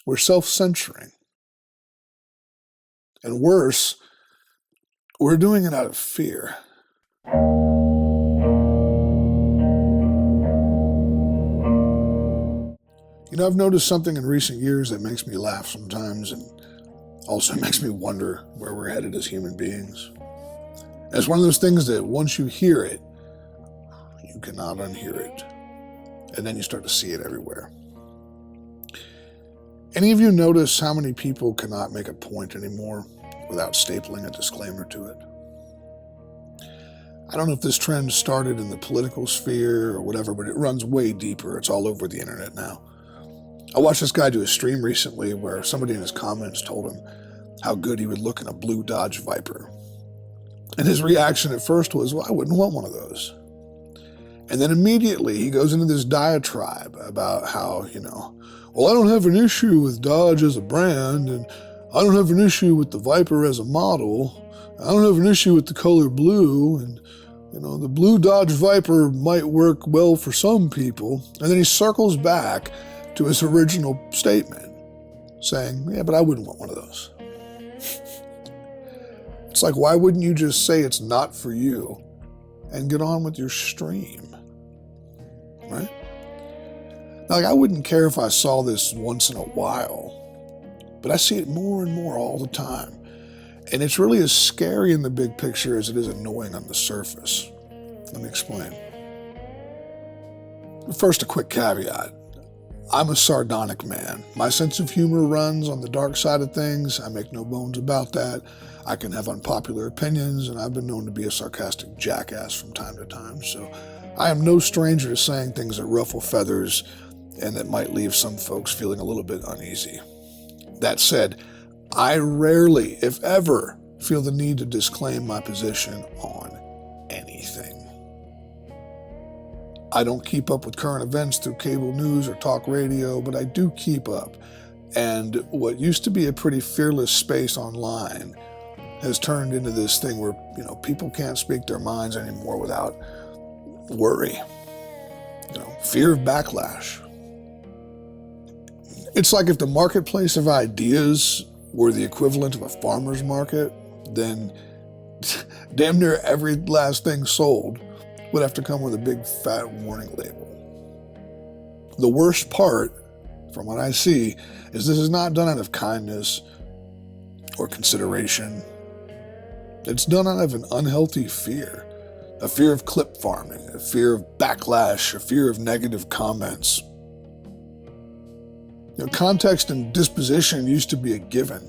we're self-censoring. And worse, we're doing it out of fear. You know, I've noticed something in recent years that makes me laugh sometimes and also makes me wonder where we're headed as human beings. And it's one of those things that once you hear it, you cannot unhear it. And then you start to see it everywhere. Any of you notice how many people cannot make a point anymore without stapling a disclaimer to it? I don't know if this trend started in the political sphere or whatever, but it runs way deeper. It's all over the internet now. I watched this guy do a stream recently where somebody in his comments told him how good he would look in a blue Dodge Viper. And his reaction at first was, well, I wouldn't want one of those. And then immediately he goes into this diatribe about how, well, I don't have an issue with Dodge as a brand, and I don't have an issue with the Viper as a model. I don't have an issue with the color blue, and the blue Dodge Viper might work well for some people. And then he circles back to his original statement, saying, yeah, but I wouldn't want one of those. It's like, why wouldn't you just say it's not for you and get on with your stream, right? Like, I wouldn't care if I saw this once in a while, but I see it more and more all the time. And it's really as scary in the big picture as it is annoying on the surface. Let me explain. First, a quick caveat. I'm a sardonic man. My sense of humor runs on the dark side of things. I make no bones about that. I can have unpopular opinions, and I've been known to be a sarcastic jackass from time to time. So I am no stranger to saying things that ruffle feathers and that might leave some folks feeling a little bit uneasy. That said, I rarely, if ever, feel the need to disclaim my position on anything. I don't keep up with current events through cable news or talk radio, but I do keep up. And what used to be a pretty fearless space online has turned into this thing where, people can't speak their minds anymore without worry. Fear of backlash. It's like if the marketplace of ideas were the equivalent of a farmer's market, then damn near every last thing sold would have to come with a big fat warning label. The worst part, from what I see, is this is not done out of kindness or consideration. It's done out of an unhealthy fear. A fear of clip farming, a fear of backlash, a fear of negative comments. Context and disposition used to be a given,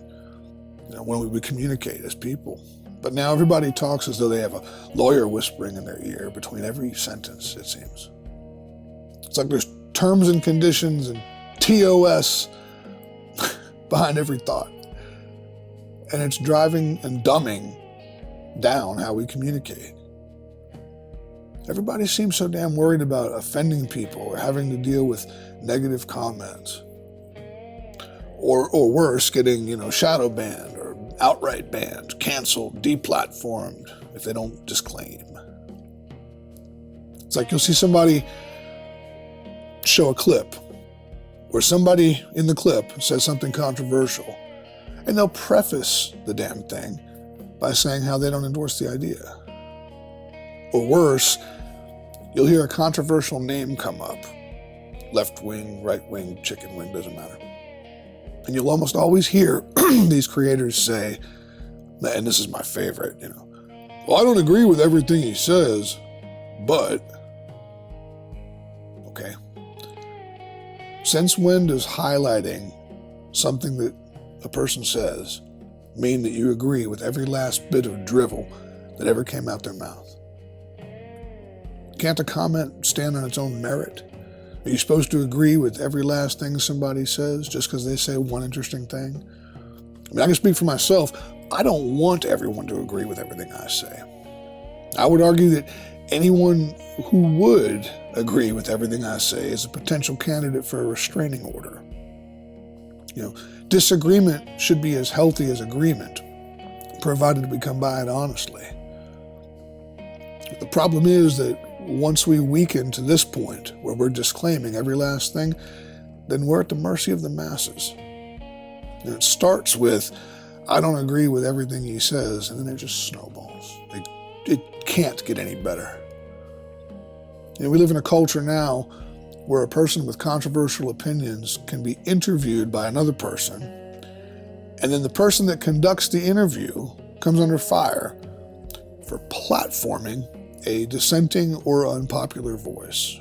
when we would communicate as people. But now everybody talks as though they have a lawyer whispering in their ear between every sentence, it seems. It's like there's terms and conditions and TOS behind every thought. And it's driving and dumbing down how we communicate. Everybody seems so damn worried about offending people or having to deal with negative comments. Or worse, getting, shadow banned or outright banned, canceled, deplatformed if they don't disclaim. It's like you'll see somebody show a clip where somebody in the clip says something controversial, and they'll preface the damn thing by saying how they don't endorse the idea. Or worse, you'll hear a controversial name come up. Left wing, right wing, chicken wing, doesn't matter. And you'll almost always hear these creators say, and this is my favorite, well, I don't agree with everything he says, but, okay. Since when does highlighting something that a person says mean that you agree with every last bit of drivel that ever came out their mouth? Can't a comment stand on its own merit? Are you supposed to agree with every last thing somebody says just because they say one interesting thing? I can speak for myself. I don't want everyone to agree with everything I say. I would argue that anyone who would agree with everything I say is a potential candidate for a restraining order. Disagreement should be as healthy as agreement, provided we come by it honestly. The problem is that once we weaken to this point where we're disclaiming every last thing, then we're at the mercy of the masses. And it starts with, I don't agree with everything he says, and then it just snowballs. It can't get any better. We live in a culture now where a person with controversial opinions can be interviewed by another person, and then the person that conducts the interview comes under fire for platforming a dissenting or unpopular voice.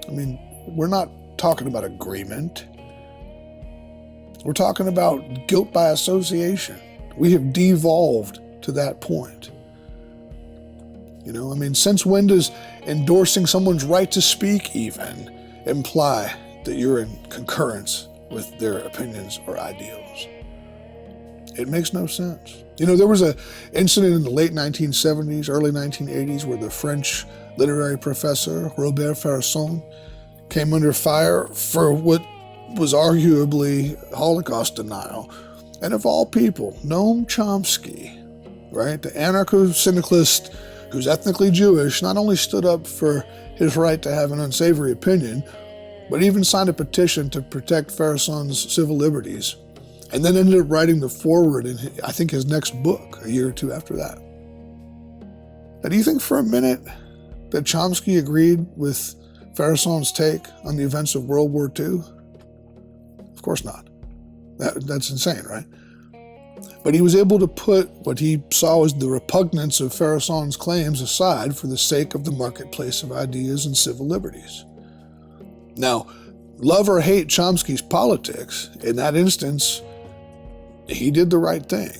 We're not talking about agreement. We're talking about guilt by association. We have devolved to that point. Since when does endorsing someone's right to speak even imply that you're in concurrence with their opinions or ideals? It makes no sense. There was an incident in the late 1970s, early 1980s, where the French literary professor Robert Faurisson came under fire for what was arguably Holocaust denial. And of all people, Noam Chomsky, right, the anarcho-syndicalist who's ethnically Jewish, not only stood up for his right to have an unsavory opinion, but even signed a petition to protect Faurisson's civil liberties, and then ended up writing the foreword in, I think, his next book a year or two after that. Now, do you think for a minute that Chomsky agreed with Faurisson's take on the events of World War II? Of course not. That's insane, right? But he was able to put what he saw as the repugnance of Faurisson's claims aside for the sake of the marketplace of ideas and civil liberties. Now, love or hate Chomsky's politics, in that instance, he did the right thing.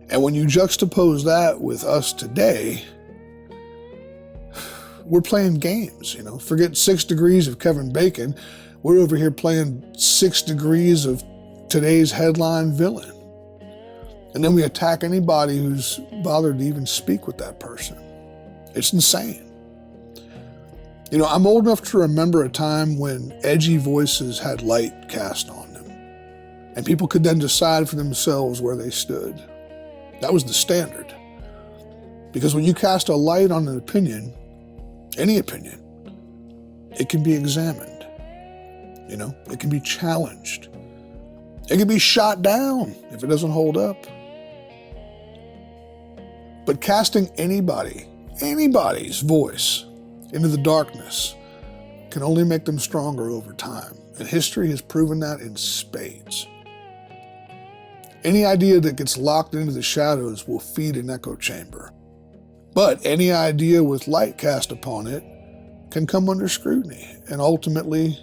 And when you juxtapose that with us today, we're playing games, Forget 6 degrees of Kevin Bacon. We're over here playing 6 degrees of today's headline villain. And then we attack anybody who's bothered to even speak with that person. It's insane. I'm old enough to remember a time when edgy voices had light cast on them, and people could then decide for themselves where they stood. That was the standard. Because when you cast a light on an opinion, any opinion, it can be examined. It can be challenged. It can be shot down if it doesn't hold up. But casting anybody's voice into the darkness can only make them stronger over time. And history has proven that in spades. Any idea that gets locked into the shadows will feed an echo chamber. But any idea with light cast upon it can come under scrutiny and ultimately,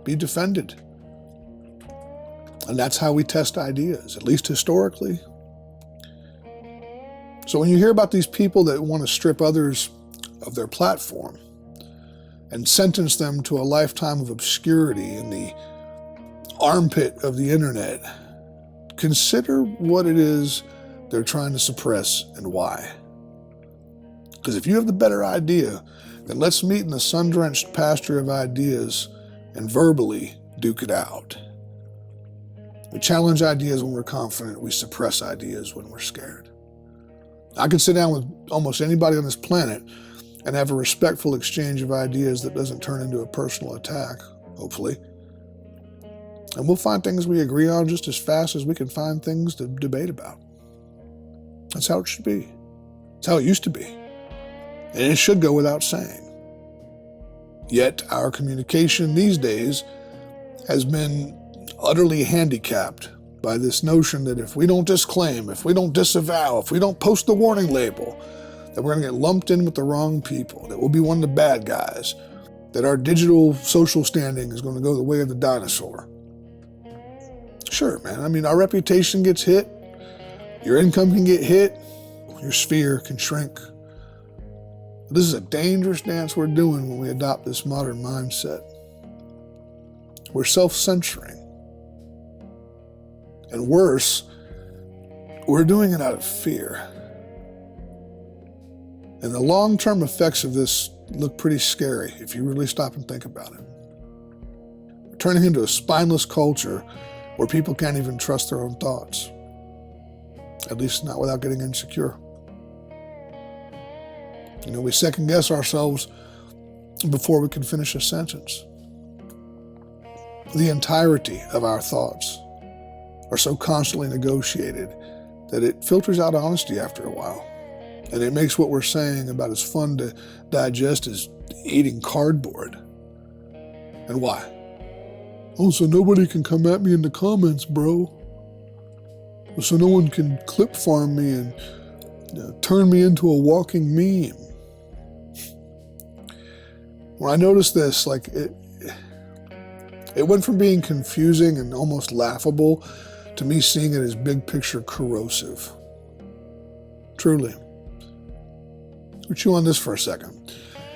be defended. And that's how we test ideas, at least historically. So when you hear about these people that want to strip others of their platform and sentence them to a lifetime of obscurity in the armpit of the internet, consider what it is they're trying to suppress and why. Because if you have the better idea, then let's meet in the sun-drenched pasture of ideas and verbally duke it out. We challenge ideas when we're confident. We suppress ideas when we're scared. I could sit down with almost anybody on this planet and have a respectful exchange of ideas that doesn't turn into a personal attack, hopefully. And we'll find things we agree on just as fast as we can find things to debate about. That's how it should be. It's how it used to be. And it should go without saying. Yet our communication these days has been utterly handicapped by this notion that if we don't disclaim, if we don't disavow, if we don't post the warning label, that we're going to get lumped in with the wrong people, that we'll be one of the bad guys, that our digital social standing is going to go the way of the dinosaur. Sure, man. Our reputation gets hit, your income can get hit, your sphere can shrink. This is a dangerous dance we're doing when we adopt this modern mindset. We're self-censoring. And worse, we're doing it out of fear. And the long-term effects of this look pretty scary if you really stop and think about it. We're turning into a spineless culture where people can't even trust their own thoughts. At least not without getting insecure. We second-guess ourselves before we can finish a sentence. The entirety of our thoughts are so constantly negotiated that it filters out honesty after a while. And it makes what we're saying about as fun to digest as eating cardboard. And why? Oh, so nobody can come at me in the comments, bro. So no one can clip farm me and turn me into a walking meme. When I noticed this, like it went from being confusing and almost laughable to me seeing it as big picture corrosive. Truly. Chew on this for a second.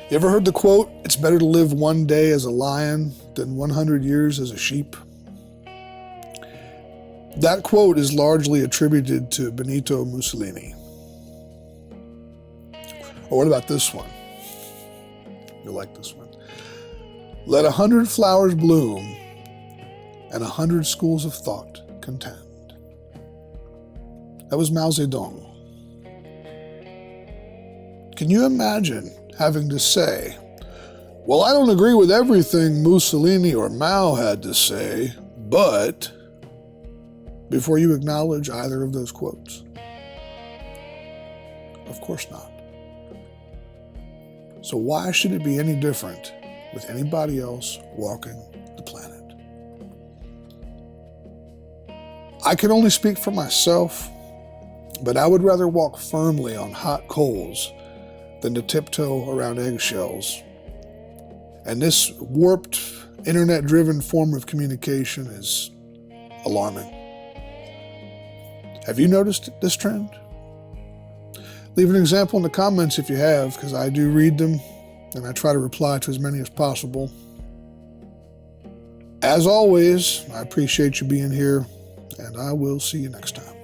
You ever heard the quote, "It's better to live one day as a lion than 100 years as a sheep"? That quote is largely attributed to Benito Mussolini. Or what about this one? You'll like this one. "Let 100 flowers bloom and 100 schools of thought contend." That was Mao Zedong. Can you imagine having to say, "Well, I don't agree with everything Mussolini or Mao had to say, but," before you acknowledge either of those quotes? Of course not. So why should it be any different with anybody else walking the planet? I can only speak for myself, but I would rather walk firmly on hot coals than to tiptoe around eggshells. And this warped, internet-driven form of communication is alarming. Have you noticed this trend? Leave an example in the comments if you have, because I do read them, and I try to reply to as many as possible. As always, I appreciate you being here, and I will see you next time.